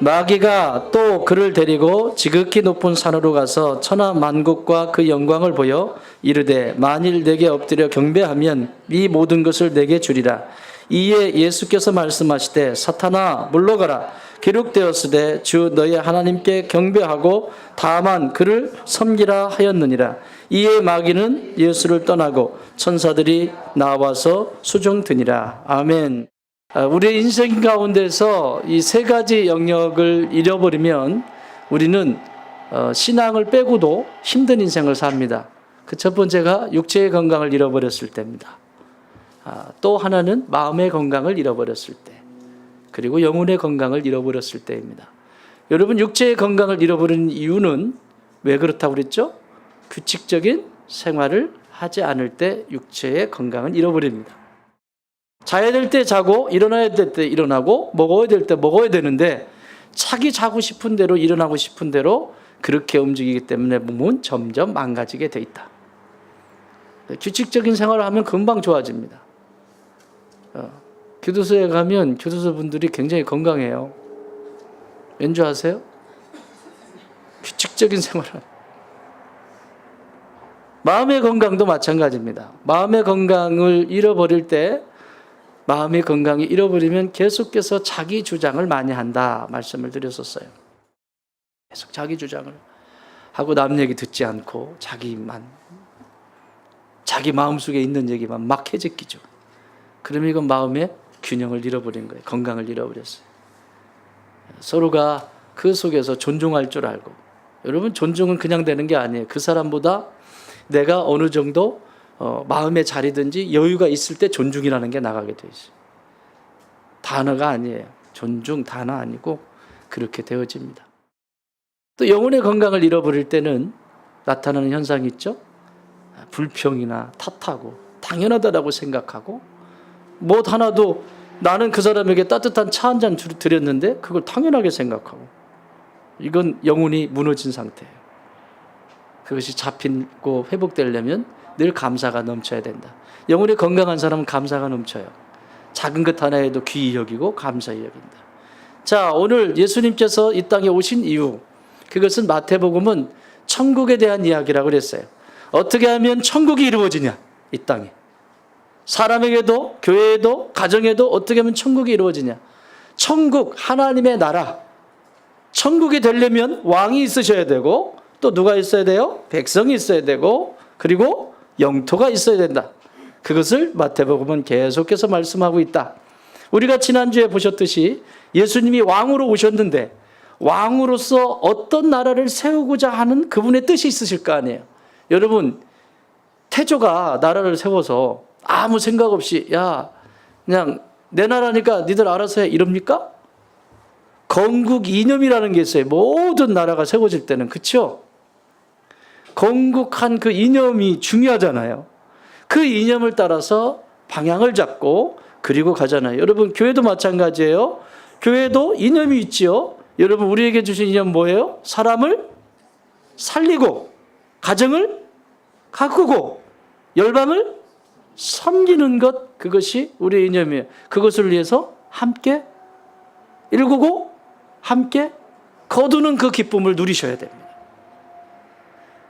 마귀가 또 그를 데리고 지극히 높은 산으로 가서 천하 만국과 그 영광을 보여 이르되 만일 내게 엎드려 경배하면 이 모든 것을 내게 주리라. 이에 예수께서 말씀하시되 사탄아 물러가라. 기록되었으되 주 너희 하나님께 경배하고 다만 그를 섬기라 하였느니라. 이에 마귀는 예수를 떠나고 천사들이 나와서 수종드니라. 아멘. 우리의 인생 가운데서 이 세 가지 영역을 잃어버리면 우리는 신앙을 빼고도 힘든 인생을 삽니다. 그 첫 번째가 육체의 건강을 잃어버렸을 때입니다. 또 하나는 마음의 건강을 잃어버렸을 때, 그리고 영혼의 건강을 잃어버렸을 때입니다. 여러분, 육체의 건강을 잃어버리는 이유는 왜 그렇다고 그랬죠? 규칙적인 생활을 하지 않을 때 육체의 건강을 잃어버립니다. 자야 될 때 자고 일어나야 될 때 일어나고 먹어야 될 때 먹어야 되는데 자기 자고 싶은 대로 일어나고 싶은 대로 그렇게 움직이기 때문에 몸은 점점 망가지게 돼 있다. 규칙적인 생활을 하면 금방 좋아집니다. 교도소에 가면 교도소 분들이 굉장히 건강해요. 왠지 아세요? 규칙적인 생활을. 마음의 건강도 마찬가지입니다. 마음의 건강을 잃어버릴 때, 마음의 건강이 잃어버리면 계속해서 자기 주장을 많이 한다 말씀을 드렸었어요. 계속 자기 주장을 하고 남 얘기 듣지 않고 자기 마음속에 있는 얘기만 막 해제끼죠. 그러면 이건 마음의 균형을 잃어버린 거예요. 건강을 잃어버렸어요. 서로가 그 속에서 존중할 줄 알고, 여러분, 존중은 그냥 되는 게 아니에요. 그 사람보다 내가 어느 정도 마음의 자리든지 여유가 있을 때 존중이라는 게 나가게 돼 있어요. 단어가 아니에요. 존중 단어 아니고 그렇게 되어집니다. 또 영혼의 건강을 잃어버릴 때는 나타나는 현상이 있죠. 불평이나 탓하고 당연하다라고 생각하고, 뭐 하나도 나는 그 사람에게 따뜻한 차 한 잔 드렸는데 그걸 당연하게 생각하고, 이건 영혼이 무너진 상태예요. 그것이 잡히고 회복되려면 늘 감사가 넘쳐야 된다. 영혼이 건강한 사람은 감사가 넘쳐요. 작은 것 하나에도 귀히 여기고 감사히 여긴다. 자, 오늘 예수님께서 이 땅에 오신 이유, 그것은 마태복음은 천국에 대한 이야기라고 그랬어요. 어떻게 하면 천국이 이루어지냐, 이 땅에. 사람에게도, 교회에도, 가정에도 어떻게 하면 천국이 이루어지냐. 천국, 하나님의 나라. 천국이 되려면 왕이 있으셔야 되고, 또 누가 있어야 돼요? 백성이 있어야 되고, 그리고 영토가 있어야 된다. 그것을 마태복음은 계속해서 말씀하고 있다. 우리가 지난주에 보셨듯이 예수님이 왕으로 오셨는데 왕으로서 어떤 나라를 세우고자 하는 그분의 뜻이 있으실 거 아니에요. 여러분, 태조가 나라를 세워서 아무 생각 없이 야 그냥 내 나라니까 니들 알아서 해 이럽니까? 건국 이념이라는 게 있어요. 모든 나라가 세워질 때는. 그렇죠? 건국한 그 이념이 중요하잖아요. 그 이념을 따라서 방향을 잡고 그리고 가잖아요. 여러분, 교회도 마찬가지예요. 교회도 이념이 있지요. 여러분, 우리에게 주신 이념 뭐예요? 사람을 살리고 가정을 가꾸고 열방을 섬기는 것, 그것이 우리의 이념이에요. 그것을 위해서 함께 일구고 함께 거두는 그 기쁨을 누리셔야 됩니다.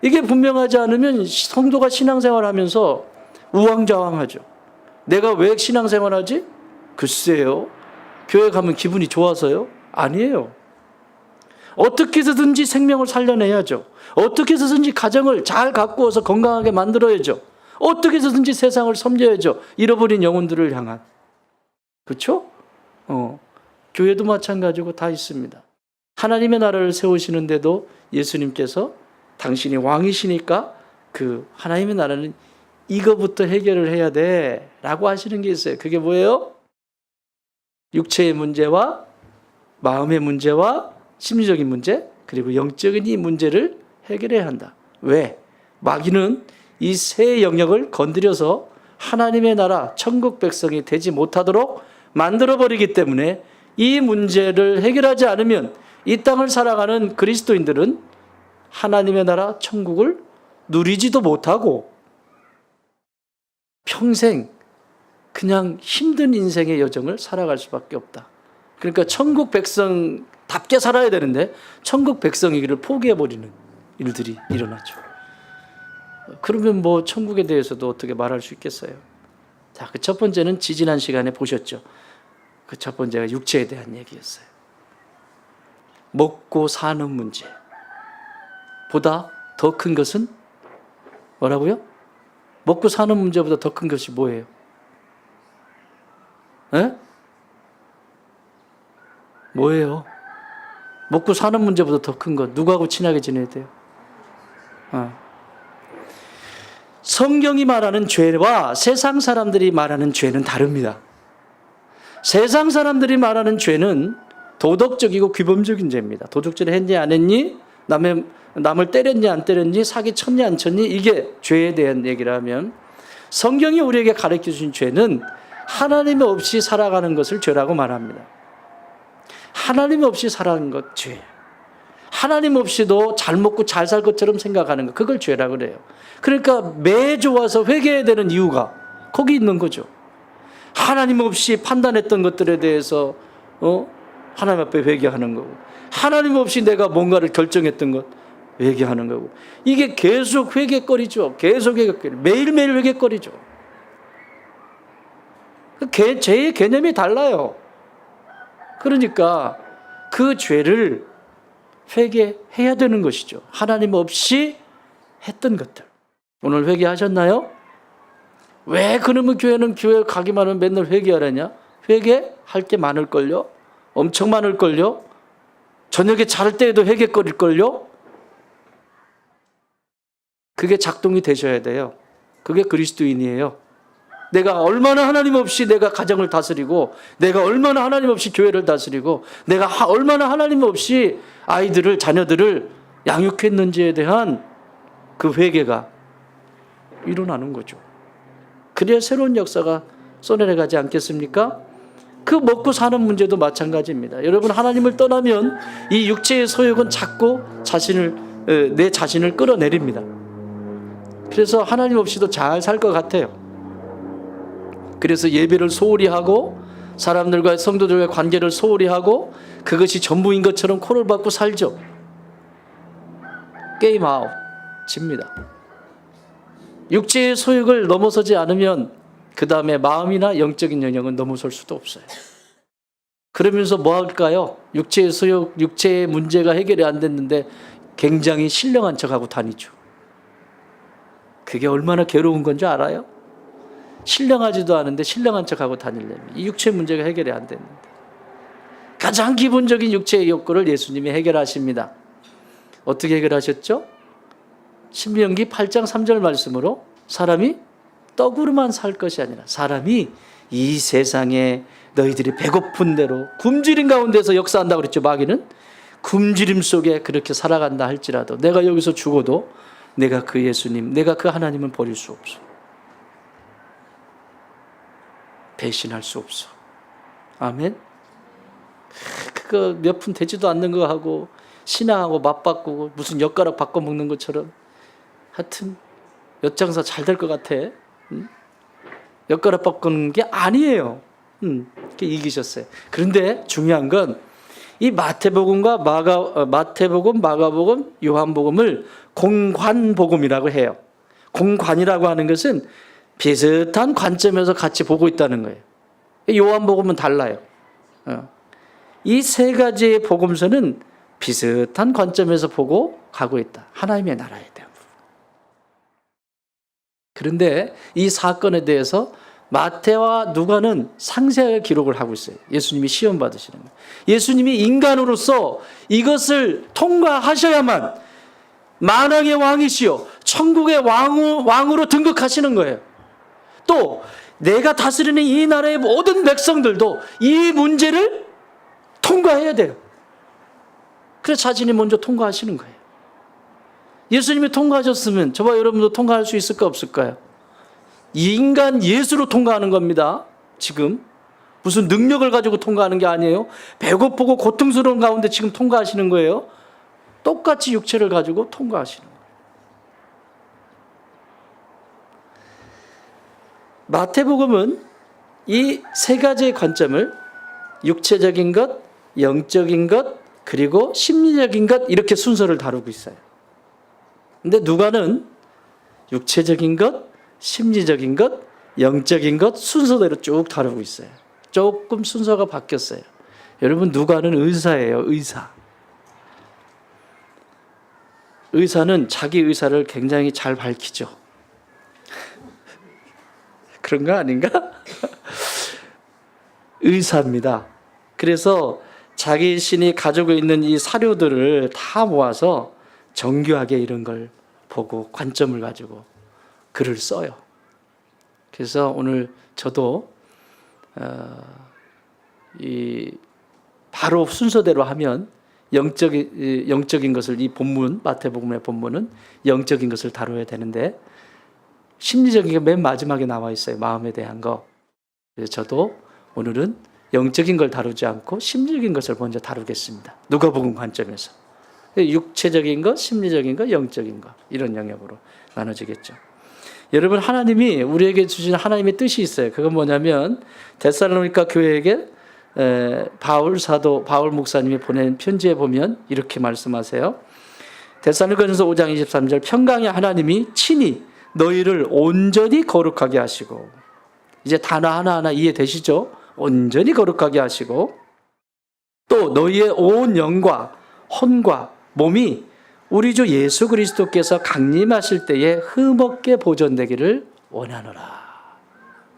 이게 분명하지 않으면 성도가 신앙생활하면서 우왕좌왕하죠. 내가 왜 신앙생활하지? 글쎄요. 교회 가면 기분이 좋아서요? 아니에요. 어떻게 해서든지 생명을 살려내야죠. 어떻게 해서든지 가정을 잘 가꾸어서 건강하게 만들어야죠. 어떻게 해서든지 세상을 섬겨야죠. 잃어버린 영혼들을 향한. 그렇죠? 교회도 마찬가지고 다 있습니다. 하나님의 나라를 세우시는데도 예수님께서 당신이 왕이시니까 그 하나님의 나라는 이거부터 해결을 해야 돼 라고 하시는 게 있어요. 그게 뭐예요? 육체의 문제와 마음의 문제와 심리적인 문제, 그리고 영적인 이 문제를 해결해야 한다. 왜? 마귀는 이 세 영역을 건드려서 하나님의 나라, 천국 백성이 되지 못하도록 만들어버리기 때문에 이 문제를 해결하지 않으면 이 땅을 살아가는 그리스도인들은 하나님의 나라, 천국을 누리지도 못하고 평생 그냥 힘든 인생의 여정을 살아갈 수밖에 없다. 그러니까 천국 백성이 답게 살아야 되는데 천국 백성이기를 포기해버리는 일들이 일어나죠. 그러면 뭐 천국에 대해서도 어떻게 말할 수 있겠어요? 자, 그 첫 번째는 지지난 시간에 보셨죠. 그 첫 번째가 육체에 대한 얘기였어요. 먹고 사는 문제 보다 더 큰 것은 뭐라고요? 먹고 사는 문제보다 더 큰 것이 뭐예요? 에? 뭐예요? 먹고 사는 문제보다 더 큰 것, 누구하고 친하게 지내야 돼요? 성경이 말하는 죄와 세상 사람들이 말하는 죄는 다릅니다. 세상 사람들이 말하는 죄는 도덕적이고 규범적인 죄입니다. 도둑질 했니 안 했니? 남을 때렸니 안 때렸니? 사기 쳤니 안 쳤니? 이게 죄에 대한 얘기라면, 성경이 우리에게 가르쳐 주신 죄는 하나님 없이 살아가는 것을 죄라고 말합니다. 하나님 없이 살아가는 것 죄. 하나님 없이도 잘 먹고 잘 살 것처럼 생각하는 것, 그걸 죄라고 그래요. 그러니까 매주 와서 회개해야 되는 이유가 거기 있는 거죠. 하나님 없이 판단했던 것들에 대해서 하나님 앞에 회개하는 거고, 하나님 없이 내가 뭔가를 결정했던 것 회개하는 거고, 이게 계속 회개거리죠. 계속 회개거리, 매일매일 회개거리죠. 죄의 개념이 달라요. 그러니까 그 죄를 회개해야 되는 것이죠. 하나님 없이 했던 것들. 오늘 회개하셨나요? 왜 그러면 교회는 교회 가기만 하면 맨날 회개하라냐? 회개할 게 많을걸요? 엄청 많을걸요? 저녁에 잘 때에도 회개거릴걸요? 그게 작동이 되셔야 돼요. 그게 그리스도인이에요. 내가 얼마나 하나님 없이 내가 가정을 다스리고, 내가 얼마나 하나님 없이 교회를 다스리고, 내가 얼마나 하나님 없이 아이들을, 자녀들을 양육했는지에 대한 그 회개가 일어나는 거죠. 그래야 새로운 역사가 쏘내려가지 않겠습니까? 그 먹고 사는 문제도 마찬가지입니다. 여러분, 하나님을 떠나면 이 육체의 소욕은 자꾸 내 자신을 끌어내립니다. 그래서 하나님 없이도 잘 살 것 같아요. 그래서 예배를 소홀히 하고, 사람들과의, 성도들과의 관계를 소홀히 하고, 그것이 전부인 것처럼 코를 박고 살죠. 게임 아웃, 집니다. 육체의 소욕을 넘어서지 않으면 그 다음에 마음이나 영적인 영역은 넘어설 수도 없어요. 그러면서 뭐 할까요? 육체의 소욕, 육체의 문제가 해결이 안 됐는데 굉장히 신령한 척하고 다니죠. 그게 얼마나 괴로운 건지 알아요? 신령하지도 않은데 신령한 척하고 다니려면, 이 육체 문제가 해결이 안 됐는데. 가장 기본적인 육체의 욕구를 예수님이 해결하십니다. 어떻게 해결하셨죠? 신명기 8장 3절 말씀으로, 사람이 떡으로만 살 것이 아니라 사람이 이 세상에 너희들이 배고픈 대로 굶주림 가운데서 역사한다고 그랬죠. 마귀는 굶주림 속에 그렇게 살아간다 할지라도 내가 여기서 죽어도 내가 그 예수님, 내가 그 하나님은 버릴 수 없어. 배신할 수 없어. 아멘. 그거 몇 푼 되지도 않는 거 하고 신앙하고 맞바꾸고 무슨 엿가락 바꿔 먹는 것처럼, 하여튼 엿장사 잘 될 것 같아. 엿가락 바꾸는 게 아니에요. 이기셨어요. 그런데 중요한 건 이 마태복음, 마가복음, 요한복음을 공관복음이라고 해요. 공관이라고 하는 것은 비슷한 관점에서 같이 보고 있다는 거예요. 요한복음은 달라요. 이 세 가지의 복음서는 비슷한 관점에서 보고 가고 있다. 하나님의 나라에 대한 부분. 그런데 이 사건에 대해서 마태와 누가는 상세하게 기록을 하고 있어요. 예수님이 시험 받으시는 거예요. 예수님이 인간으로서 이것을 통과하셔야만 만왕의 왕이시요 천국의 왕으로 등극하시는 거예요. 또 내가 다스리는 이 나라의 모든 백성들도 이 문제를 통과해야 돼요. 그래서 자신이 먼저 통과하시는 거예요. 예수님이 통과하셨으면 저와 여러분도 통과할 수 있을까 없을까요? 인간 예수로 통과하는 겁니다. 지금 무슨 능력을 가지고 통과하는 게 아니에요. 배고프고 고통스러운 가운데 지금 통과하시는 거예요. 똑같이 육체를 가지고 통과하시는 거예요. 마태복음은 이 세 가지의 관점을, 육체적인 것, 영적인 것, 그리고 심리적인 것, 이렇게 순서를 다루고 있어요. 근데 누가는 육체적인 것, 심리적인 것, 영적인 것 순서대로 쭉 다루고 있어요. 조금 순서가 바뀌었어요. 여러분, 누가는 의사예요. 의사. 의사는 자기 의사를 굉장히 잘 밝히죠. 그런 거 아닌가? 의사입니다. 그래서 자기 신이 가지고 있는 이 사료들을 다 모아서 정교하게 이런 걸 보고 관점을 가지고 글을 써요. 그래서 오늘 저도 바로 순서대로 하면 영적인 것을, 이 본문, 마태복음의 본문은 영적인 것을 다뤄야 되는데 심리적인 게 맨 마지막에 나와 있어요. 마음에 대한 거. 그래서 저도 오늘은 영적인 걸 다루지 않고 심리적인 것을 먼저 다루겠습니다. 누가복음 관점에서. 육체적인 것, 심리적인 것, 영적인 것, 이런 영역으로 나눠지겠죠. 여러분, 하나님이 우리에게 주신 하나님의 뜻이 있어요. 그건 뭐냐면 데살로니가 교회에게 바울 목사님이 보낸 편지에 보면 이렇게 말씀하세요. 데살로니가전서 5장 23절, 평강의 하나님이 친히 너희를 온전히 거룩하게 하시고, 이제 단어 하나하나 이해되시죠? 온전히 거룩하게 하시고, 또 너희의 온 영과 혼과 몸이 우리 주 예수 그리스도께서 강림하실 때에 흠없게 보존되기를 원하노라.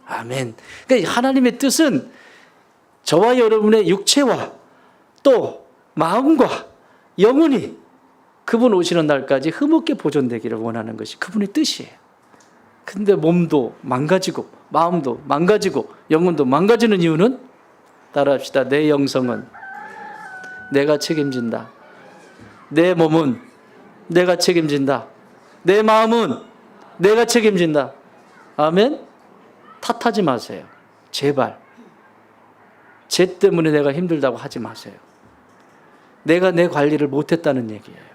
아멘. 그러니까 하나님의 뜻은 저와 여러분의 육체와 또 마음과 영혼이 그분 오시는 날까지 흠없게 보존되기를 원하는 것이 그분의 뜻이에요. 근데 몸도 망가지고 마음도 망가지고 영혼도 망가지는 이유는, 따라합시다. 내 영성은 내가 책임진다. 내 몸은 내가 책임진다. 내 마음은 내가 책임진다. 아멘? 탓하지 마세요. 제발. 쟤 때문에 내가 힘들다고 하지 마세요. 내가 내 관리를 못했다는 얘기예요.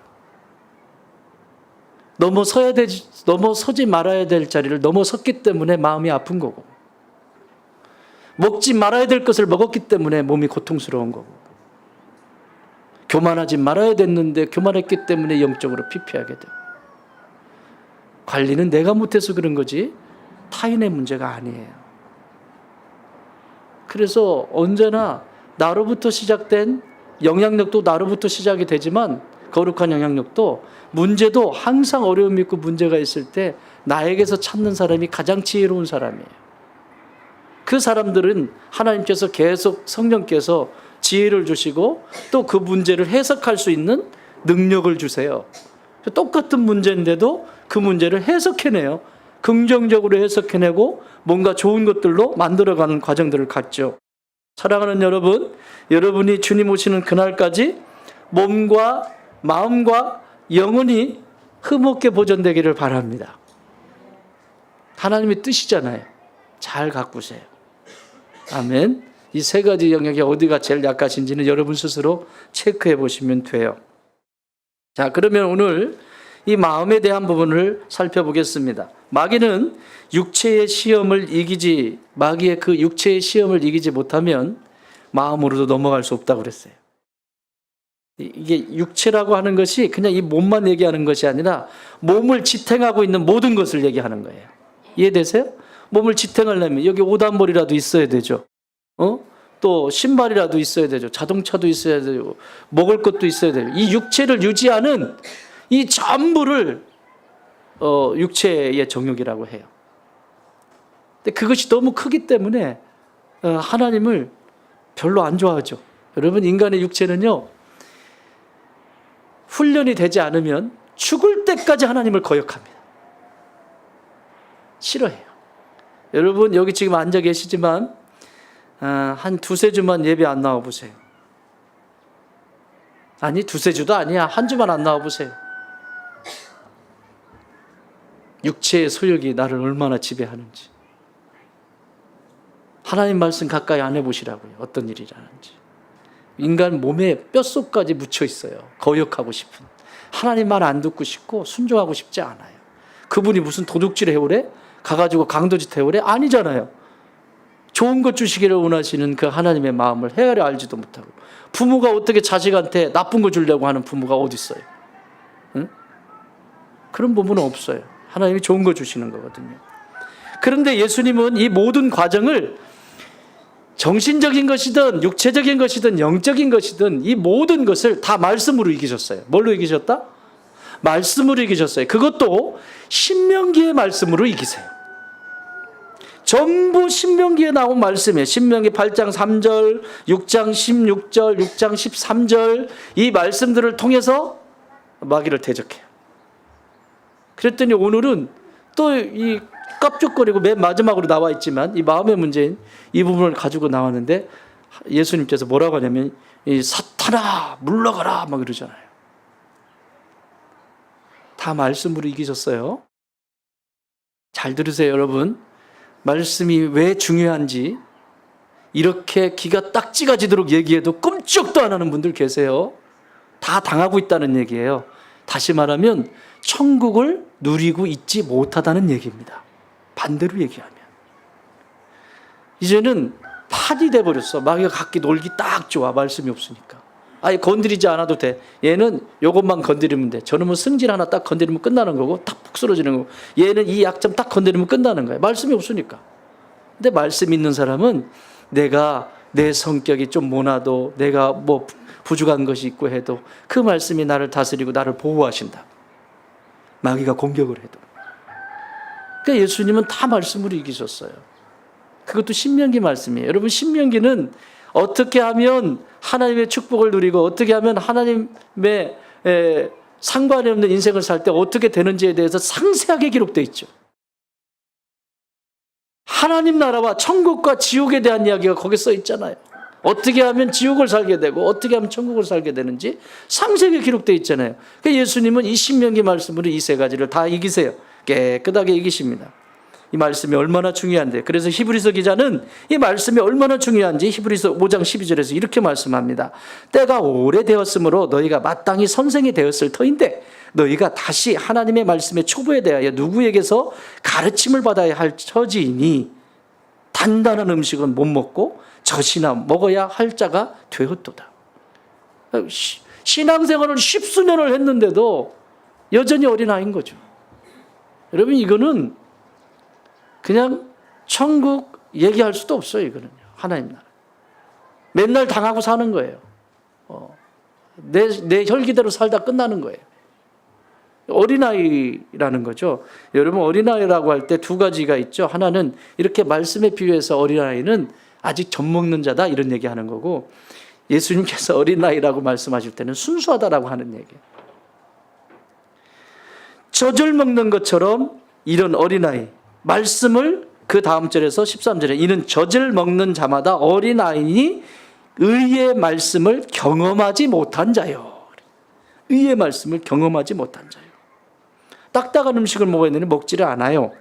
넘어서지 말아야 될 자리를 넘어섰기 때문에 마음이 아픈 거고, 먹지 말아야 될 것을 먹었기 때문에 몸이 고통스러운 거고, 교만하지 말아야 됐는데 교만했기 때문에 영적으로 피폐하게 되고, 관리는 내가 못해서 그런 거지 타인의 문제가 아니에요. 그래서 언제나 나로부터 시작된 영향력도 나로부터 시작이 되지만, 거룩한 영향력도, 문제도 항상 어려움이 있고 문제가 있을 때 나에게서 찾는 사람이 가장 지혜로운 사람이에요. 그 사람들은 하나님께서 계속, 성령께서 지혜를 주시고 또 그 문제를 해석할 수 있는 능력을 주세요. 똑같은 문제인데도 그 문제를 해석해내요. 긍정적으로 해석해내고 뭔가 좋은 것들로 만들어가는 과정들을 갖죠. 사랑하는 여러분, 여러분이 주님 오시는 그날까지 몸과 마음과 영혼이 흠없게 보존되기를 바랍니다. 하나님의 뜻이잖아요. 잘 가꾸세요. 아멘. 이 세 가지 영역이 어디가 제일 약하신지는 여러분 스스로 체크해 보시면 돼요. 자, 그러면 오늘 이 마음에 대한 부분을 살펴보겠습니다. 마귀의 그 육체의 시험을 이기지 못하면 마음으로도 넘어갈 수 없다고 그랬어요. 이게 육체라고 하는 것이 그냥 이 몸만 얘기하는 것이 아니라 몸을 지탱하고 있는 모든 것을 얘기하는 거예요. 이해되세요? 몸을 지탱하려면 여기 오단머리라도 있어야 되죠. 또 신발이라도 있어야 되죠. 자동차도 있어야 되고 먹을 것도 있어야 되죠. 이 육체를 유지하는 이 전부를 육체의 정욕이라고 해요. 근데 그것이 너무 크기 때문에 하나님을 별로 안 좋아하죠. 여러분, 인간의 육체는요, 훈련이 되지 않으면 죽을 때까지 하나님을 거역합니다. 싫어해요. 여러분, 여기 지금 앉아 계시지만 한 두세 주만 예배 안 나와 보세요. 아니, 두세 주도 아니야. 한 주만 안 나와 보세요. 육체의 소욕이 나를 얼마나 지배하는지. 하나님 말씀 가까이 안 해보시라고요. 어떤 일이라는지. 인간 몸에 뼛속까지 묻혀 있어요. 거역하고 싶은. 하나님 말 안 듣고 싶고 순종하고 싶지 않아요. 그분이 무슨 도둑질 해오래? 가가지고 강도짓 해오래? 아니잖아요. 좋은 것 주시기를 원하시는 그 하나님의 마음을 헤아려 알지도 못하고, 부모가 어떻게 자식한테 나쁜 거 주려고 하는 부모가 어디 있어요? 응? 그런 부모는 없어요. 하나님이 좋은 거 주시는 거거든요. 그런데 예수님은 이 모든 과정을 정신적인 것이든 육체적인 것이든 영적인 것이든 이 모든 것을 다 말씀으로 이기셨어요. 뭘로 이기셨다? 말씀으로 이기셨어요. 그것도 신명기의 말씀으로 이기세요. 전부 신명기에 나온 말씀이에요. 신명기 8장 3절, 6장 16절, 6장 13절 이 말씀들을 통해서 마귀를 대적해요. 그랬더니 오늘은 또 이 깝죽거리고 맨 마지막으로 나와 있지만 이 마음의 문제인 이 부분을 가지고 나왔는데 예수님께서 뭐라고 하냐면 이 사탄아 물러가라 막 이러잖아요. 다 말씀으로 이기셨어요. 잘 들으세요, 여러분. 말씀이 왜 중요한지 이렇게 기가 딱 찌가지도록 얘기해도 끔찍도 안 하는 분들 계세요. 다 당하고 있다는 얘기예요. 다시 말하면 천국을 누리고 있지 못하다는 얘기입니다. 반대로 얘기하면 이제는 판이 돼버렸어. 마귀가 갖기 놀기 딱 좋아. 말씀이 없으니까. 아예 건드리지 않아도 돼. 얘는 요것만 건드리면 돼. 저놈은 승질 하나 딱 건드리면 끝나는 거고 탁 푹 쓰러지는 거고, 얘는 이 약점 딱 건드리면 끝나는 거예요. 말씀이 없으니까. 근데 말씀 있는 사람은 내가 내 성격이 좀 모나도 내가 뭐 부족한 것이 있고 해도 그 말씀이 나를 다스리고 나를 보호하신다. 마귀가 공격을 해도. 그러니까 예수님은 다 말씀으로 이기셨어요. 그것도 신명기 말씀이에요. 여러분, 신명기는 어떻게 하면 하나님의 축복을 누리고 어떻게 하면 하나님의 상관이 없는 인생을 살 때 어떻게 되는지에 대해서 상세하게 기록되어 있죠. 하나님 나라와 천국과 지옥에 대한 이야기가 거기에 써 있잖아요. 어떻게 하면 지옥을 살게 되고 어떻게 하면 천국을 살게 되는지 상세하게 기록되어 있잖아요. 그러니까 예수님은 이 신명기 말씀으로 이 세 가지를 다 이기세요. 깨끗하게 이기십니다. 이 말씀이 얼마나 중요한데, 그래서 히브리서 기자는 이 말씀이 얼마나 중요한지 히브리서 5장 12절에서 이렇게 말씀합니다. 때가 오래되었으므로 너희가 마땅히 선생이 되었을 터인데 너희가 다시 하나님의 말씀의 초보에 대하여 누구에게서 가르침을 받아야 할 처지이니 단단한 음식은 못 먹고 젖이나 먹어야 할 자가 되었도다. 신앙생활을 십수년을 했는데도 여전히 어린아이인 거죠. 여러분, 이거는 그냥 천국 얘기할 수도 없어요. 이거는요. 하나님 나라. 맨날 당하고 사는 거예요. 내 혈기대로 살다 끝나는 거예요. 어린아이라는 거죠. 여러분, 어린아이라고 할 때 두 가지가 있죠. 하나는 이렇게 말씀에 비유해서 어린아이는 아직 젖 먹는 자다 이런 얘기하는 거고, 예수님께서 어린아이라고 말씀하실 때는 순수하다라고 하는 얘기예요. 젖을 먹는 것처럼 이런 어린아이, 말씀을 그 다음 절에서 13절에 이는 젖을 먹는 자마다 어린아이니 의의 말씀을 경험하지 못한 자요. 의의 말씀을 경험하지 못한 자요. 딱딱한 음식을 먹어야 되는데 먹지를 않아요.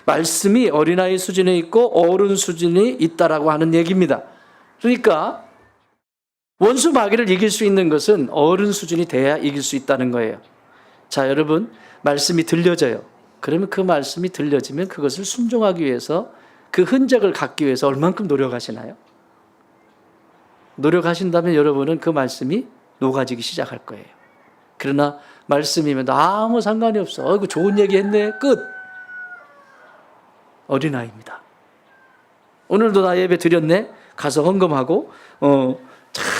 말씀이 어린아이 수준에 있고 어른 수준이 있다라고 하는 얘기입니다. 그러니까 원수 마귀를 이길 수 있는 것은 어른 수준이 돼야 이길 수 있다는 거예요. 자, 여러분, 말씀이 들려져요. 그러면 그 말씀이 들려지면 그것을 순종하기 위해서, 그 흔적을 갖기 위해서 얼만큼 노력하시나요? 노력하신다면 여러분은 그 말씀이 녹아지기 시작할 거예요. 그러나 말씀이면 아무 상관이 없어. 어이구, 좋은 얘기 했네. 끝. 어린아이입니다. 오늘도 나 예배 드렸네. 가서 헌금하고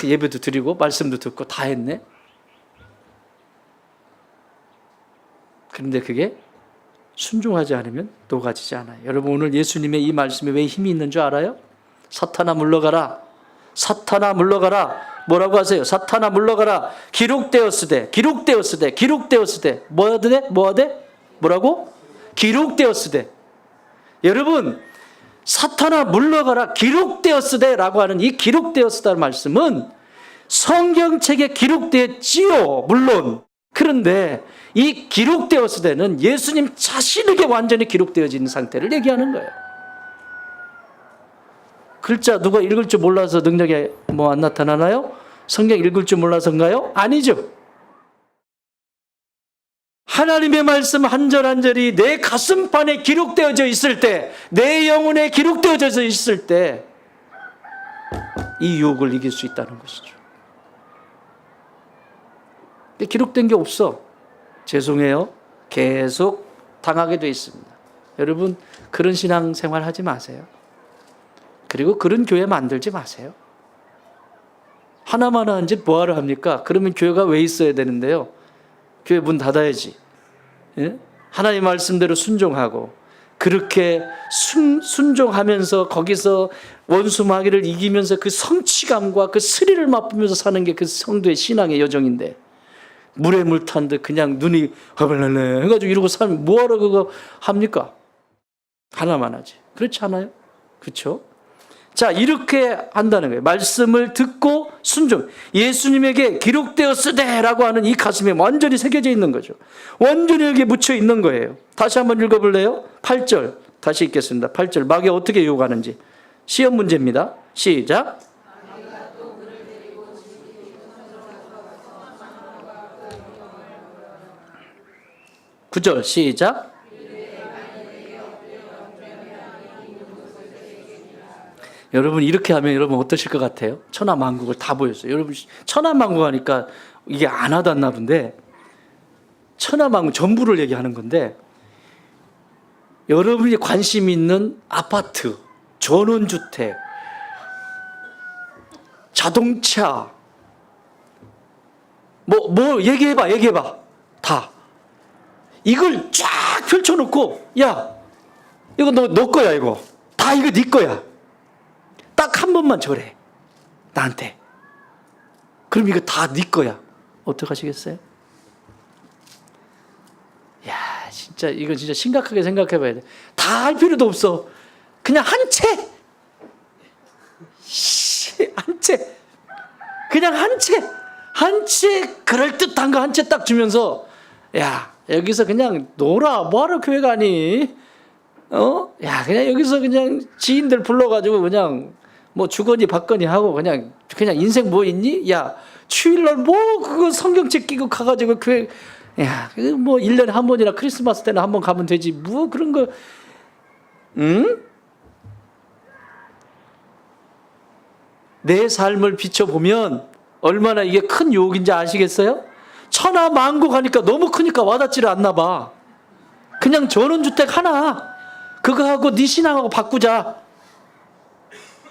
예배도 드리고 말씀도 듣고 다 했네. 그런데 그게 순종하지 않으면 녹아지지 않아요. 여러분, 오늘 예수님의 이 말씀에 왜 힘이 있는 줄 알아요? 사탄아 물러가라. 사탄아 물러가라. 뭐라고 하세요? 사탄아 물러가라. 기록되었으되, 기록되었으되, 기록되었으되. 뭐하되? 뭐라고? 기록되었으되. 여러분, 사탄아 물러가라. 기록되었으되 라고 하는 이 기록되었으다는 말씀은 성경책에 기록되었지요. 물론. 그런데 이 기록되었으되는 예수님 자신에게 완전히 기록되어진 상태를 얘기하는 거예요. 글자 누가 읽을 줄 몰라서 능력이 안 나타나나요? 성경 읽을 줄 몰라서인가요? 아니죠. 하나님의 말씀 한 절 한 절이 내 가슴판에 기록되어져 있을 때, 내 영혼에 기록되어져 있을 때 이 유혹을 이길 수 있다는 것이죠. 근데 기록된 게 없어. 죄송해요. 계속 당하게 돼 있습니다. 여러분, 그런 신앙생활 하지 마세요. 그리고 그런 교회 만들지 마세요. 하나만 하는지 뭐하러 합니까? 그러면 교회가 왜 있어야 되는데요? 교회 문 닫아야지. 예? 하나님 말씀대로 순종하고, 그렇게 순종하면서 거기서 원수 마귀를 이기면서 그 성취감과 그 스릴을 맛보면서 사는 게 그 성도의 신앙의 여정인데, 물에 물 탄 듯 그냥 눈이 허벌레 해가지고 이러고 살면 뭐하러 그거 합니까? 하나만 하지. 그렇지 않아요? 그렇죠? 자, 이렇게 한다는 거예요. 말씀을 듣고 순종. 예수님에게 기록되었으되라고 하는 이 가슴에 완전히 새겨져 있는 거죠. 완전히 여기에 묻혀 있는 거예요. 다시 한번 읽어볼래요? 8절 다시 읽겠습니다. 8절 마귀 어떻게 유혹하는지. 시험 문제입니다. 시작. 9절 시작. 여러분, 이렇게 하면 여러분 어떠실 것 같아요? 천하만국을 다 보였어요. 여러분, 천하만국 하니까 이게 안 와닿나 본데, 천하만국 전부를 얘기하는 건데, 여러분이 관심 있는 아파트, 전원주택, 자동차, 뭐 얘기해봐. 다. 이걸 쫙 펼쳐놓고, 야, 이거 너 거야, 이거. 다 이거 네 거야. 딱 한 번만 저래. 나한테. 그럼 이거 다 네 거야. 어떡하시겠어요? 야, 진짜 이거 진짜 심각하게 생각해 봐야 돼. 다 할 필요도 없어. 그냥 한 채. 한 채. 그냥 한 채. 한 채 그럴듯한 거 한 채 딱 주면서, 야, 여기서 그냥 놀아. 뭐하러 교회 가니? 야, 그냥 여기서 그냥 지인들 불러가지고 그냥 뭐 주거니 받거니 하고 그냥 인생 뭐 있니? 야, 주일날 뭐 그거 성경책 끼고 가가지고 교회, 야, 뭐 1년에 한 번이나 크리스마스 때는 한 번 가면 되지. 뭐 그런 거, 응? 내 삶을 비춰보면 얼마나 이게 큰 유혹인지 아시겠어요? 천하만국 하니까 너무 크니까 와닿지를 않나 봐. 그냥 전원주택 하나, 그거 하고 네 신앙하고 바꾸자.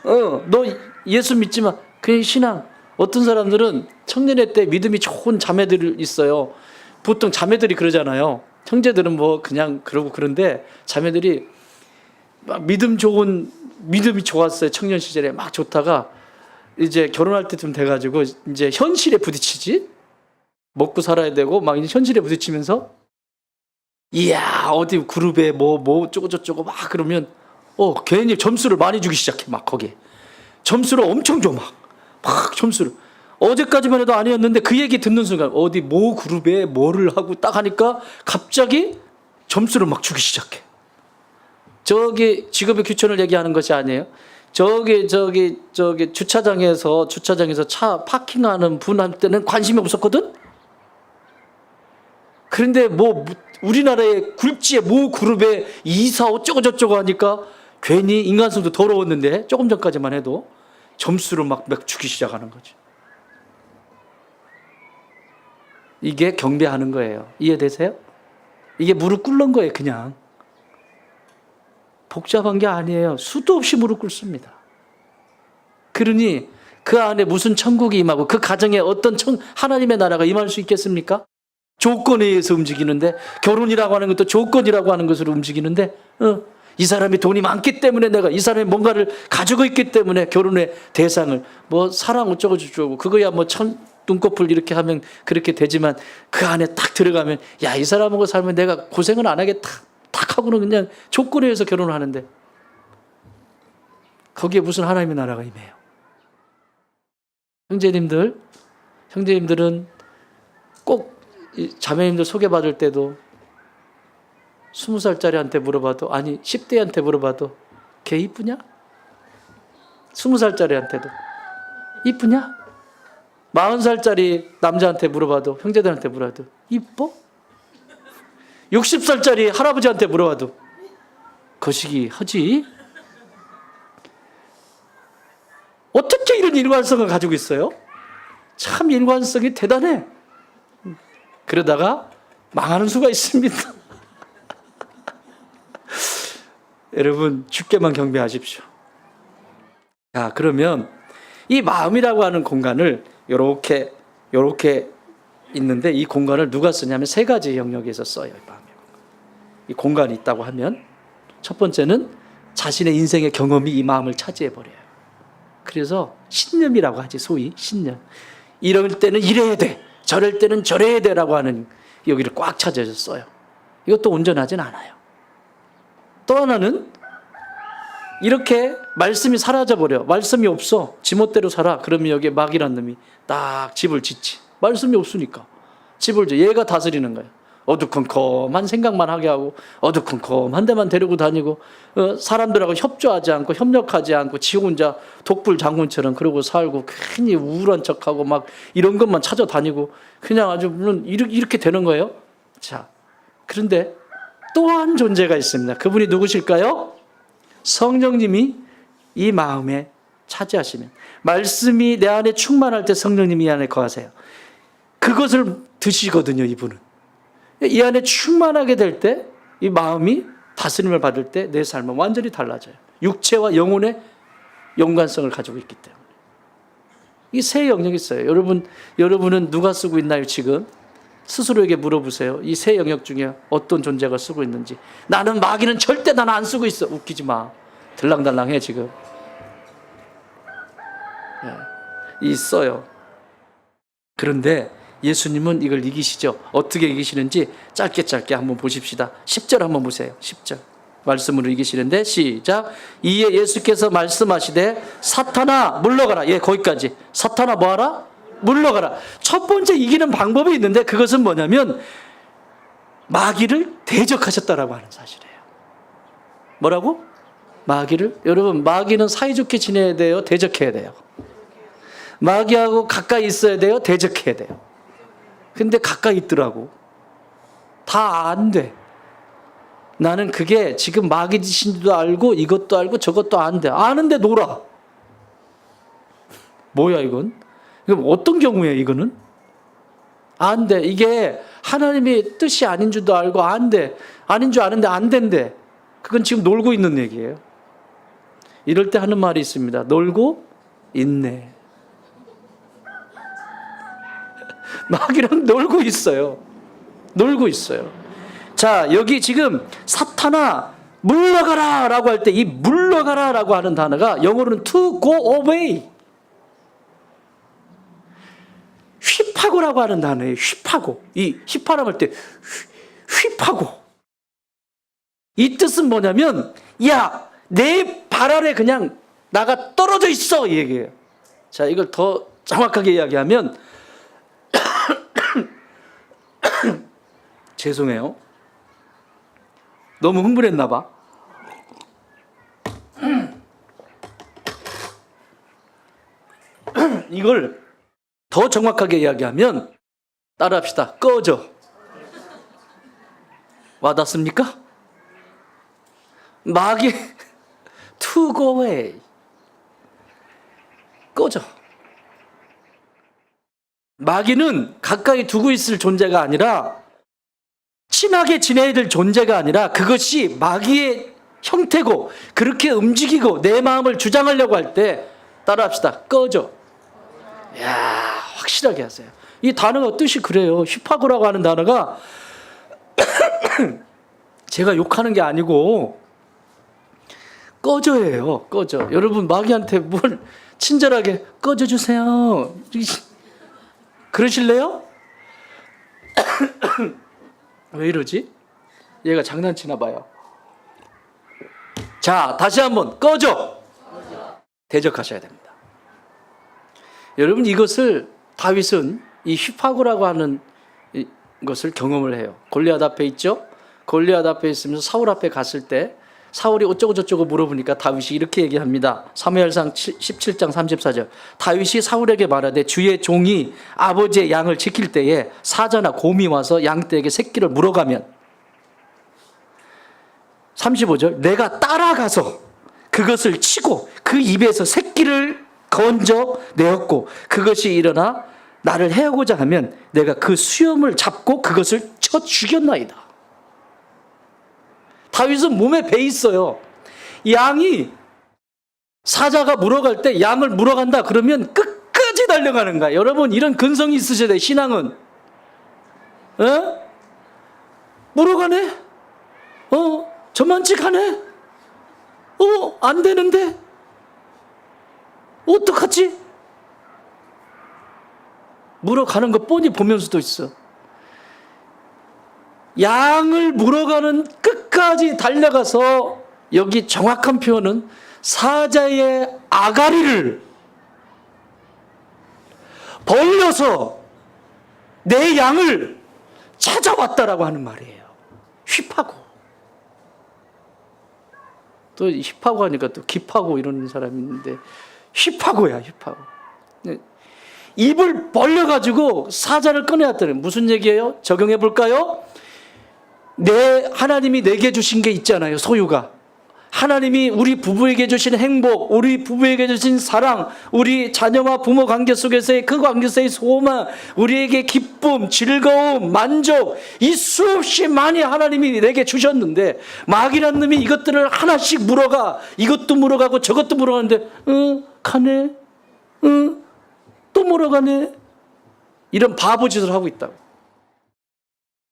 너 예수 믿지만 그 신앙. 어떤 사람들은 청년회 때 믿음이 좋은 자매들 있어요. 보통 자매들이 그러잖아요. 형제들은 뭐 그냥 그러고 그런데 자매들이 막 믿음이 좋았어요. 청년 시절에 막 좋다가 이제 결혼할 때쯤 돼가지고 이제 현실에 부딪히지. 먹고 살아야 되고 막 현실에 부딪히면서, 이야, 어디 그룹에 뭐 어쩌고저쩌고 막 그러면 괜히 점수를 많이 주기 시작해. 막 거기에 점수를 엄청 줘. 막 점수를. 어제까지만 해도 아니었는데 그 얘기 듣는 순간 어디 모 그룹에 뭐를 하고 딱 하니까 갑자기 점수를 막 주기 시작해. 저기 직업의 귀천을 얘기하는 것이 아니에요. 저기 주차장에서 차 파킹하는 분한테는 관심이 없었거든. 그런데 뭐 우리나라의 굴지의 모 그룹에 이사 어쩌고 저쩌고 하니까 괜히 인간성도 더러웠는데 조금 전까지만 해도 점수를 막 주기 시작하는 거죠. 이게 경배하는 거예요. 이해되세요? 이게 무릎 꿇는 거예요. 그냥 복잡한 게 아니에요. 수도 없이 무릎 꿇습니다. 그러니 그 안에 무슨 천국이 임하고 그 가정에 어떤 하나님의 나라가 임할 수 있겠습니까? 조건에 의해서 움직이는데, 결혼이라고 하는 것도 조건이라고 하는 것으로 움직이는데, 이 사람이 돈이 많기 때문에 내가 이 사람이 뭔가를 가지고 있기 때문에 결혼의 대상을 뭐 사랑 어쩌고 저쩌고, 그거야 뭐 눈꺼풀 이렇게 하면 그렇게 되지만 그 안에 딱 들어가면, 야, 이 사람하고 살면 내가 고생은 안 하겠다 딱 하고는 그냥 조건에 의해서 결혼을 하는데 거기에 무슨 하나님의 나라가 임해요? 형제님들은 꼭 자매님들 소개받을 때도 20살짜리한테 물어봐도, 아니 10대한테 물어봐도 걔 이쁘냐? 20살짜리한테도 이쁘냐? 40살짜리 남자한테 물어봐도, 형제들한테 물어봐도 이뻐? 60살짜리 할아버지한테 물어봐도 거시기 하지? 어떻게 이런 일관성을 가지고 있어요? 참 일관성이 대단해. 그러다가 망하는 수가 있습니다. 여러분, 주께만 경배하십시오. 자, 그러면 이 마음이라고 하는 공간을 요렇게 있는데, 이 공간을 누가 쓰냐면 세 가지 영역에서 써요. 이 공간이 있다고 하면 첫 번째는 자신의 인생의 경험이 이 마음을 차지해버려요. 그래서 신념이라고 하지, 소위 신념. 이럴 때는 이래야 돼, 저럴 때는 저래야 돼라고 하는 여기를 꽉 차져서 써요. 이것도 온전하진 않아요. 또 하나는 이렇게 말씀이 사라져버려. 말씀이 없어. 지멋대로 살아. 그러면 여기에 마귀란 놈이 딱 집을 짓지. 말씀이 없으니까 집을 짓. 얘가 다스리는 거야. 어두컴컴한 생각만 하게 하고 어두컴컴한 데만 데리고 다니고, 사람들하고 협조하지 않고 협력하지 않고 지 혼자 독불 장군처럼 그러고 살고, 괜히 우울한 척하고 막 이런 것만 찾아다니고 그냥 아주 물론 이렇게 되는 거예요. 자, 그런데 또한 존재가 있습니다. 그분이 누구실까요? 성령님이 이 마음에 차지하시면, 말씀이 내 안에 충만할 때 성령님이 이 안에 거하세요. 그것을 드시거든요. 이분은 이 안에 충만하게 될 때, 이 마음이 다스림을 받을 때 내 삶은 완전히 달라져요. 육체와 영혼의 연관성을 가지고 있기 때문에. 이 세 영역이 있어요. 여러분은 누가 쓰고 있나요? 지금 스스로에게 물어보세요. 이 세 영역 중에 어떤 존재가 쓰고 있는지. 나는 마귀는 절대 나는 안 쓰고 있어. 웃기지 마. 들랑달랑해 지금. 있어요. 그런데 예수님은 이걸 이기시죠. 어떻게 이기시는지 짧게 한번 보십시다. 10절 한번 보세요. 10절 말씀으로 이기시는데, 시작. 이에 예수께서 말씀하시되 사탄아 물러가라. 예, 거기까지. 사탄아 뭐하라? 물러가라. 첫 번째 이기는 방법이 있는데, 그것은 뭐냐면 마귀를 대적하셨다라고 하는 사실이에요. 뭐라고? 마귀를. 여러분, 마귀는 사이좋게 지내야 돼요? 대적해야 돼요? 마귀하고 가까이 있어야 돼요? 대적해야 돼요? 근데 가까이 있더라고. 다 안 돼. 나는 그게 지금 마귀 짓인지도 알고 이것도 알고 저것도 안 돼. 아는데 놀아. 뭐야 이건? 이건 어떤 경우에 이거는? 안 돼. 이게 하나님의 뜻이 아닌 줄도 알고 안 돼. 아닌 줄 아는데 안 된대. 그건 지금 놀고 있는 얘기예요. 이럴 때 하는 말이 있습니다. 놀고 있네. 마귀랑 놀고 있어요. 놀고 있어요. 자, 여기 지금 사탄아 물러가라 라고 할 때, 이 물러가라 라고 하는 단어가 영어로는 to go away, 휘파고라고 하는 단어예요. 휘파고. 이 휘파람 할 때 휘파고. 이 뜻은 뭐냐면, 야, 내 발 아래 그냥 나가 떨어져 있어, 이 얘기예요. 자, 이걸 더 정확하게 이야기하면 죄송해요. 너무 흥분했나 봐. 이걸 더 정확하게 이야기하면, 따라합시다. 꺼져. 와닿습니까? 마귀 to go away. 꺼져. 마귀는 가까이 두고 있을 존재가 아니라, 친하게 지내야 될 존재가 아니라, 그것이 마귀의 형태고 그렇게 움직이고 내 마음을 주장하려고 할 때, 따라합시다. 꺼져. 이야, 확실하게 하세요. 이 단어가 뜻이 그래요. 휘파고라고 하는 단어가 제가 욕하는 게 아니고 꺼져예요. 꺼져. 여러분, 마귀한테 뭘 친절하게 꺼져주세요 그러실래요? 왜 이러지? 얘가 장난치나 봐요. 자, 다시 한번 꺼져. 대적하셔야 됩니다. 여러분, 이것을 다윗은 이 휘파고라고 하는 것을 경험을 해요. 골리앗 앞에 있죠? 골리앗 앞에 있으면서 사울 앞에 갔을 때 사울이 어쩌고 저쩌고 물어보니까 다윗이 이렇게 얘기합니다. 사무엘상 17장 34절. 다윗이 사울에게 말하되 주의 종이 아버지의 양을 지킬 때에 사자나 곰이 와서 양떼에게 새끼를 물어가면, 35절 내가 따라가서 그것을 치고 그 입에서 새끼를 건져 내었고 그것이 일어나 나를 해하고자 하면 내가 그 수염을 잡고 그것을 쳐 죽였나이다. 다윗은 몸에 배 있어요. 양이 사자가 물어갈 때 양을 물어간다 그러면 끝까지 달려가는 거야. 여러분 이런 근성이 있으셔야 돼. 신앙은 물어가네? 저만치 가네? 안 되는데? 어떡하지? 물어가는 거 뻔히 보면서도 있어. 양을 물어가는 끝까지 달려가서 여기 정확한 표현은 사자의 아가리를 벌려서 내 양을 찾아왔다라고 하는 말이에요. 휘파고. 또 힙하고 하니까 또 깁하고 이러는 사람이 있는데 휘파고야, 휘파고. 입을 벌려가지고 사자를 꺼내왔더니 무슨 얘기예요? 적용해 볼까요? 하나님이 내게 주신 게 있잖아요, 소유가. 하나님이 우리 부부에게 주신 행복, 우리 부부에게 주신 사랑, 우리 자녀와 부모 관계 속에서의 그 관계에서의 소망, 우리에게 기쁨, 즐거움, 만족, 이 수없이 많이 하나님이 내게 주셨는데 마귀란 놈이 이것들을 하나씩 물어가. 이것도 물어가고 저것도 물어가는데 가네? 또 물어가네? 이런 바보짓을 하고 있다고.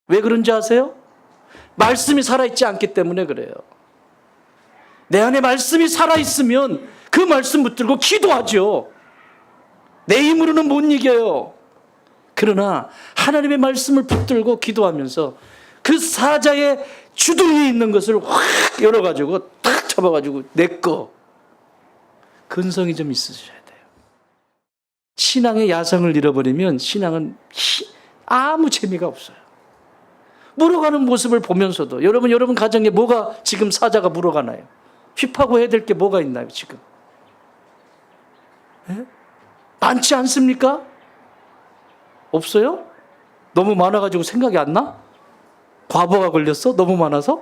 왜 그런지 아세요? 말씀이 살아있지 않기 때문에 그래요. 내 안에 말씀이 살아있으면 그 말씀 붙들고 기도하죠. 내 힘으로는 못 이겨요. 그러나 하나님의 말씀을 붙들고 기도하면서 그 사자의 주둥이에 있는 것을 확 열어가지고 딱 잡아가지고 내 거. 근성이 좀 있으셔야 돼요. 신앙의 야성을 잃어버리면 신앙은 아무 재미가 없어요. 물어가는 모습을 보면서도 여러분 가정에 뭐가 지금 사자가 물어가나요? 휘파고 해야 될 게 뭐가 있나요 지금? 많지 않습니까? 없어요? 너무 많아가지고 생각이 안 나? 과부하가 걸렸어? 너무 많아서?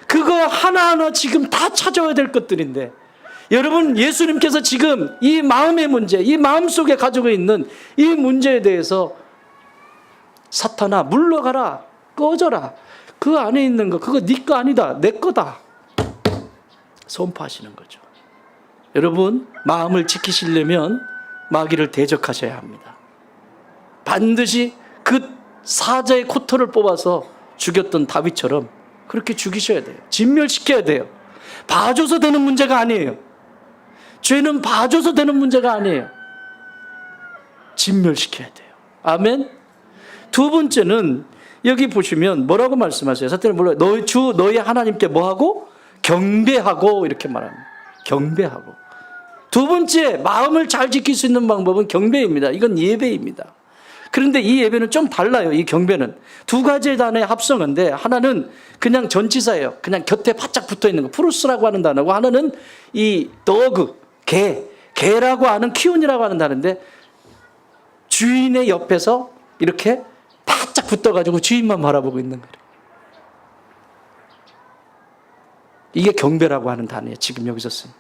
그거 하나하나 지금 다 찾아와야 될 것들인데 여러분 예수님께서 지금 이 마음의 문제, 이 마음속에 가지고 있는 이 문제에 대해서 사탄아 물러가라, 꺼져라, 그 안에 있는 거 그거 네 거 아니다, 내 거다 선포하시는 거죠. 여러분 마음을 지키시려면 마귀를 대적하셔야 합니다. 반드시 그 사자의 코털을 뽑아서 죽였던 다윗처럼 그렇게 죽이셔야 돼요. 진멸시켜야 돼요. 봐줘서 되는 문제가 아니에요. 죄는 봐줘서 되는 문제가 아니에요. 진멸시켜야 돼요. 아멘. 두 번째는 여기 보시면 뭐라고 말씀하세요? 사탄은 몰라요. 너희 하나님께 뭐하고? 경배하고 이렇게 말합니다. 경배하고. 두 번째 마음을 잘 지킬 수 있는 방법은 경배입니다. 이건 예배입니다. 그런데 이 예배는 좀 달라요. 이 경배는 두 가지의 단어의 합성인데 하나는 그냥 전치사예요. 그냥 곁에 바짝 붙어 있는 거 프루스라고 하는 단어고 하나는 이 더그 개라고 하는 키운이라고 하는 단어인데 주인의 옆에서 이렇게 바짝 붙어가지고 주인만 바라보고 있는 거예요. 이게 경배라고 하는 단어예요. 지금 여기서 쓴.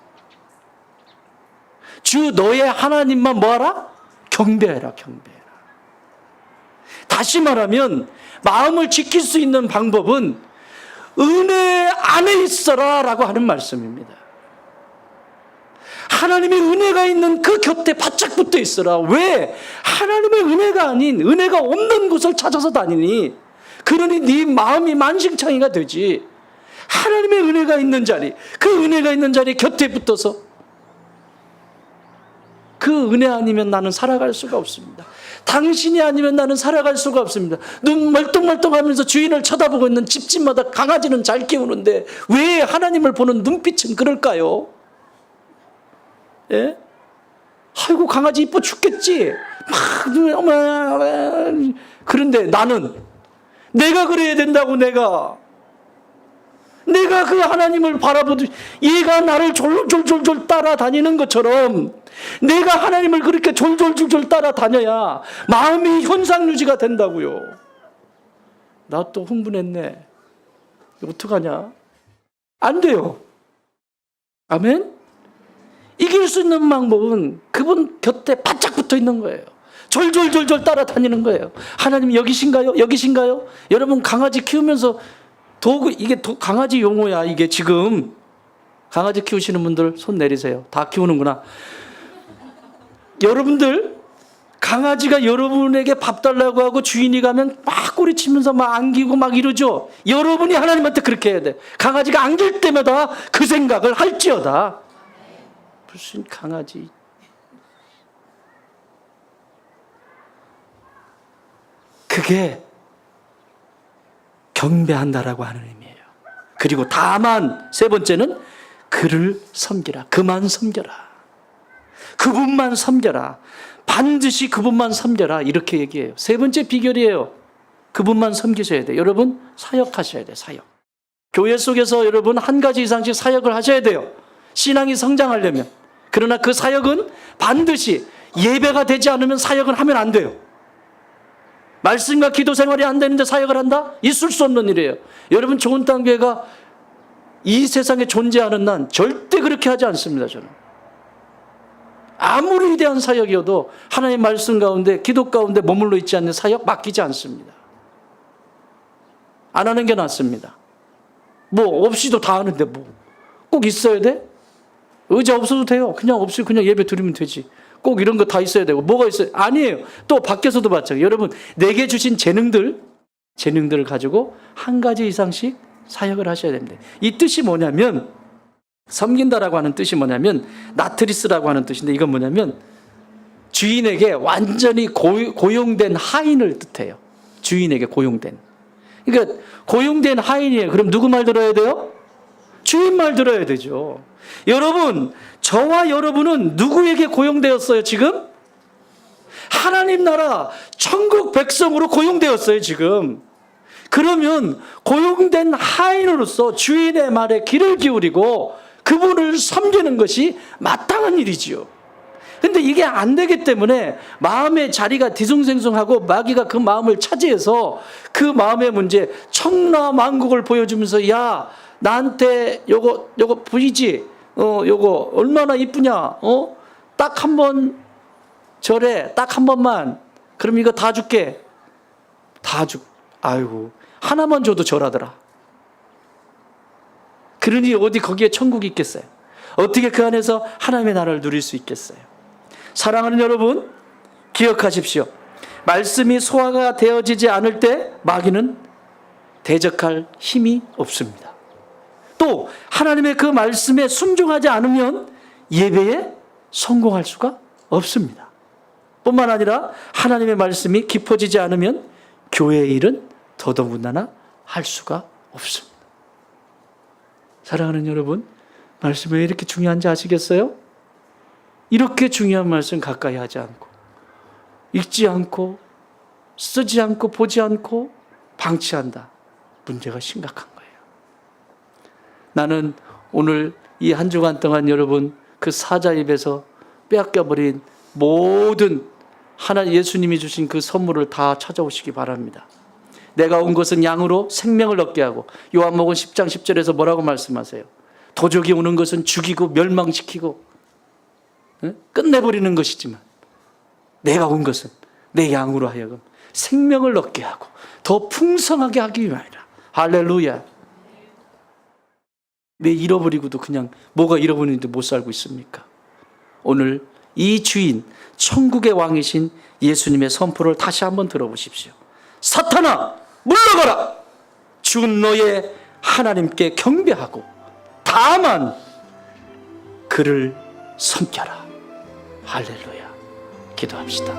주 너의 하나님만 뭐하라? 경배해라, 경배해라. 다시 말하면 마음을 지킬 수 있는 방법은 은혜 안에 있어라 라고 하는 말씀입니다. 하나님의 은혜가 있는 그 곁에 바짝 붙어 있어라. 왜? 하나님의 은혜가 아닌 은혜가 없는 곳을 찾아서 다니니 그러니 네 마음이 만신창이가 되지. 하나님의 은혜가 있는 자리, 그 은혜가 있는 자리 곁에 붙어서 그 은혜 아니면 나는 살아갈 수가 없습니다. 당신이 아니면 나는 살아갈 수가 없습니다. 눈 멀뚱멀뚱하면서 주인을 쳐다보고 있는 집집마다 강아지는 잘 키우는데 왜 하나님을 보는 눈빛은 그럴까요? 예? 아이고 강아지 이뻐 죽겠지. 그런데 나는 내가 그래야 된다고. 내가 그 하나님을 바라보듯 얘가 나를 졸졸졸졸 따라다니는 것처럼 내가 하나님을 그렇게 졸졸졸졸 따라다녀야 마음이 현상유지가 된다고요. 나 또 흥분했네. 어떡하냐? 안 돼요. 아멘? 이길 수 있는 방법은 그분 곁에 바짝 붙어 있는 거예요. 졸졸졸졸 따라다니는 거예요. 하나님 여기신가요? 여기신가요? 여러분 강아지 키우면서 강아지 용어야. 이게 지금 강아지 키우시는 분들 손 내리세요. 다 키우는구나. 여러분들 강아지가 여러분에게 밥 달라고 하고 주인이 가면 막 꼬리치면서 막 안기고 막 이러죠. 여러분이 하나님한테 그렇게 해야 돼. 강아지가 안길 때마다 그 생각을 할지어다. 무슨 강아지. 그게 경배한다라고 하는 의미예요. 그리고 다만 세 번째는 그를 섬기라. 그만 섬겨라. 그분만 섬겨라. 반드시 그분만 섬겨라. 이렇게 얘기해요. 세 번째 비결이에요. 그분만 섬기셔야 돼요. 여러분 사역하셔야 돼요. 사역. 교회 속에서 여러분 한 가지 이상씩 사역을 하셔야 돼요. 신앙이 성장하려면. 그러나 그 사역은 반드시 예배가 되지 않으면 사역은 하면 안 돼요. 말씀과 기도 생활이 안 되는데 사역을 한다? 있을 수 없는 일이에요. 여러분 좋은 땅 교회가 이 세상에 존재하는 난 절대 그렇게 하지 않습니다. 저는 아무리 위대한 사역이어도 하나님의 말씀 가운데 기도 가운데 머물러 있지 않는 사역 맡기지 않습니다. 안 하는 게 낫습니다. 뭐 없이도 다 하는데 뭐 꼭 있어야 돼? 의자 없어도 돼요. 그냥 없이 그냥 예배 드리면 되지. 꼭 이런 거 다 있어야 되고 뭐가 있어요? 아니에요. 또 밖에서도 마찬가지예요. 여러분 내게 주신 재능들을 가지고 한 가지 이상씩 사역을 하셔야 됩니다. 이 뜻이 뭐냐면 섬긴다라고 하는 뜻이 뭐냐면 나트리스라고 하는 뜻인데 이건 뭐냐면 주인에게 완전히 고용된 하인을 뜻해요. 주인에게 고용된. 그러니까 고용된 하인이에요. 그럼 누구 말 들어야 돼요? 주인 말 들어야 되죠. 여러분 저와 여러분은 누구에게 고용되었어요 지금? 하나님 나라 천국 백성으로 고용되었어요 지금. 그러면 고용된 하인으로서 주인의 말에 귀를 기울이고 그분을 섬기는 것이 마땅한 일이지요. 근데 이게 안 되기 때문에 마음의 자리가 뒤숭생숭하고 마귀가 그 마음을 차지해서 그 마음의 문제 청라만국을 보여주면서 야 나한테 요거 보이지? 요거 얼마나 이쁘냐? 딱 한 번 절에 딱 한 번만 그럼 이거 다 줄게. 아이고 하나만 줘도 절하더라. 그러니 어디 거기에 천국이 있겠어요? 어떻게 그 안에서 하나님의 나라를 누릴 수 있겠어요? 사랑하는 여러분 기억하십시오. 말씀이 소화가 되어지지 않을 때 마귀는 대적할 힘이 없습니다. 또 하나님의 그 말씀에 순종하지 않으면 예배에 성공할 수가 없습니다. 뿐만 아니라 하나님의 말씀이 깊어지지 않으면 교회의 일은 더더군다나 할 수가 없습니다. 사랑하는 여러분, 말씀이 왜 이렇게 중요한지 아시겠어요? 이렇게 중요한 말씀 가까이 하지 않고 읽지 않고 쓰지 않고 보지 않고 방치한다. 문제가 심각한 거예요. 나는 오늘 이 한 주간 동안 여러분 그 사자 입에서 빼앗겨버린 모든 하나님 예수님이 주신 그 선물을 다 찾아오시기 바랍니다. 내가 온 것은 양으로 생명을 얻게 하고 요한복음 10장 10절에서 뭐라고 말씀하세요? 도적이 오는 것은 죽이고 멸망시키고 끝내버리는 것이지만 내가 온 것은 내 양으로 하여금 생명을 얻게 하고 더 풍성하게 하기 위함이라. 할렐루야. 왜 잃어버리고도 그냥 뭐가 잃어버리는데 못 살고 있습니까? 오늘 이 주인 천국의 왕이신 예수님의 선포를 다시 한번 들어보십시오. 사탄아 물러가라. 주 너의 하나님께 경배하고 다만 그를 섬겨라. 할렐루야. 기도합시다.